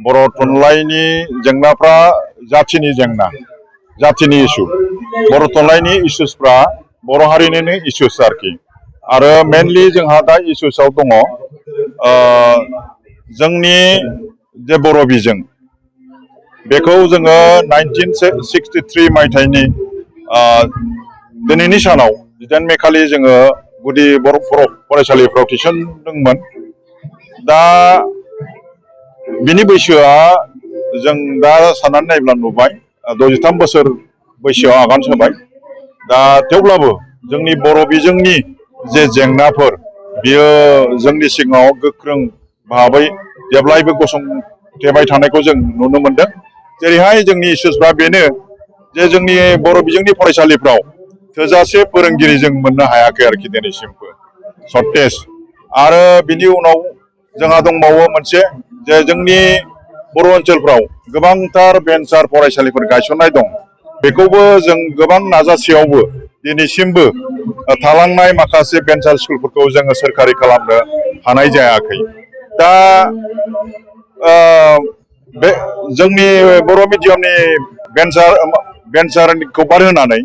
बर' थुनलाइनि जेंनाफ्रा जाथिनि जेंना, जाथिनि इस्यु। बर' थुनलाइनि इस्युसफ्रा बर' हारिनिनो इस्युस आरोखि। आरो मेनलि जोंहा दा इस्युसआव दङ जोंनि जे बर' बिजों, बेखौ जोङो 1963 मायथाइनि दिनैनि सानाव 18 मे खालि जोङो गुदि बर' फरायसालिफ्राव थिसनदोंमोन। दा बिनि बैसोआ जों दा साननानै नायब्ला नुबाय 63 बोसोर बैसोआव आगान सुरबाय। दा थेवब्लाबो जोंनि बर' बिजोंनि जे जेंनाफोर, बियो जोंनि सिगाङाव गोख्रों भाबै जेब्लायबो गसंथेबाय थानायखौ जों नुनो मोनदों। जेरैहाय जोंनि इस्युसफ्रा बेनो जे जोंनि बर' बिजोंनि फरायसालिफ्राव थोजासे फोरोंगिरि जों मोननो हायाखै आरोखि दिनैसिमबो, सर्टेज। आरो बिनि उनाव जोंहा दंबावो मोनसे, जे जोंनि बर' ओनसोलफ्राव गोबांथार भेन्सार फरायसालिफोर गायसननाय दं। बेखौबो जों गोबां नाजासेयावबो दिनैसिमबो थालांनाय माखासे भेन्सार स्कुलफोरखौ जोङो सोरखारि खालामनो हानाय जायाखै। दा बे जोंनि बर' मिडियामनि भेन्सारखौ बाद होनानै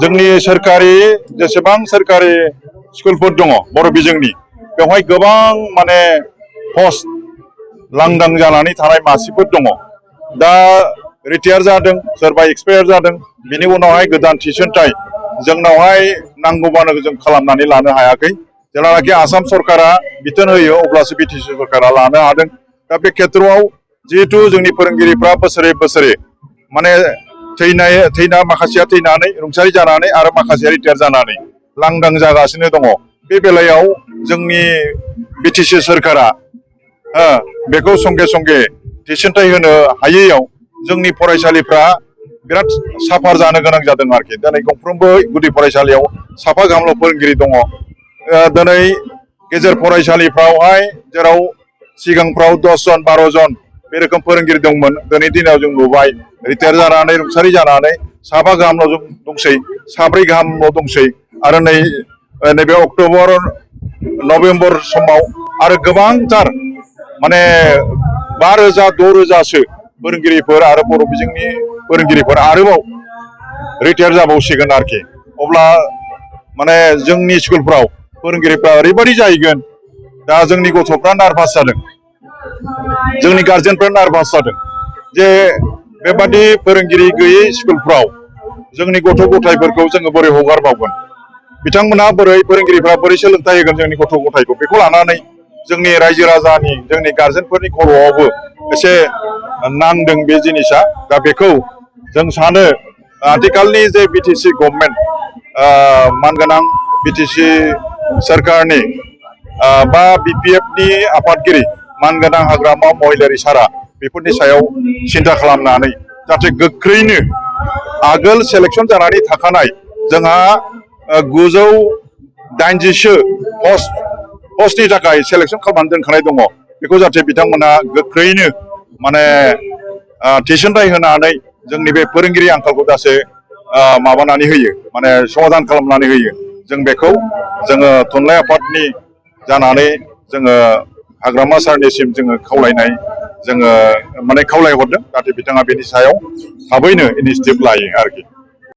जोंनि सोरखारि जेसेबां सोरखारि स्कुलफोर दङ बर' बिजोंनि, बेवहाय गोबां माने पस्ट लांदां जानानै थानाय मासिफोर दङ। दा रिटायार जादों, सोरबा एक्सपायार जादों, बिनि उनावहाय गोदान थिसनथाय जोंनावहाय नांगौबानो जों खालामनानै लानो हायाखै। जेब्लानाखि आसाम सरकारा बिथोन होयो अब्लासो बिटिसि सरकारा लानो हादों। दा बे खेथ्रआव जिहेथु जोंनि फोरोंगिरिफ्रा बोसोरे बोसोरे माने माखासेया थैनानै रुंसारि जानानै आरो माखासेया रिटायार जानानै लांदां जागासिनो दङ। बे बेलायाव जोंनि बिटिसि सोरखारा बेखौ संगे संगे थिसनथाइ होनो हायैयाव जोंनि फरायसालिफ्रा बिराद साफार जानो गोनां जादों आरोखि। दिनै गंफ्रोमबो गुदि फरायसालियाव साफा गाहामल' फोरोंगिरि दङ। दिनै गेजेर फरायसालिफ्रावहाय जेराव सिगांफ्राव 10 जन 12 जन बे रोखोम फोरोंगिरि दंमोन, दिनै दिनाव जों नुबाय रिटायार जानानै रुंसारि जानानै साबा गाहामल' दंसै, साब्रै गाहामल' दंसै। आरो नैबे अक्ट'बर नभेम्बर समाव आरो गोबांथार माने 5,000 6,000सो फोरोंगिरिफोर आरो बर' बिजोंनि फोरोंगिरिफोर आरोबाव रिटायार जाबावसिगोन आरोखि। अब्ला माने जोंनि स्कुलफ्राव फोरोंगिरिफ्रा ओरैबायदि जाहैगोन, दा जोंनि गथ'फ्रा नार्भास जादों, जोंनि गार्जेनफ्रा नार्भास जादों जे बेबादि फोरोंगिरि गैयै स्कुलफ्राव जोंनि गथ' गथायफोरखौ जोङो बोरै हगारबावगोन, बिथांमोनहा बोरै, फोरोंगिरिफ्रा बोरै सोलोंथाइ होगोन जोंनि गथ' गथायखौ। बेखौ लानानै जोंनि रायजो राजानि, जोंनि गार्जेनफोरनि खर'आवबो एसे नांदों बे जिनिसा। दा बेखौ जों सानो आथिखालनि जे बिटिसि गभर्नमेन्ट, मानगोनां बिटिसि सोरखारनि बा बिपिएफनि आफादगिरि मानगोनां हाग्रामा महिलारि सारा, बेफोरनि सायाव सिन्था खालामनानै जाहाथे गोख्रैनो आगोल सेलेक्सन जानानै थाखानाय जोंहा 980 पस्टनि थाखाय सेलेक्सन खालामनानै दोनखानाय दङ, बेखौ जाहाथे बिथांमोना गोख्रैनो माने थिसनथाइ होनानै जोंनि बे फोरोंगिरि आंखालखौ दासो माबानानै होयो, माने समाधान खालामनानै होयो। जों बेखौ जोङो थुनलाइ आफादनि जानानै जोङो हाग्रामा सारनिसिम जोङो खावलायहरदों, जाहाथे बिथाङा बेनि सायाव थाबैनो इनिसियेटिभ लायो आरोखि।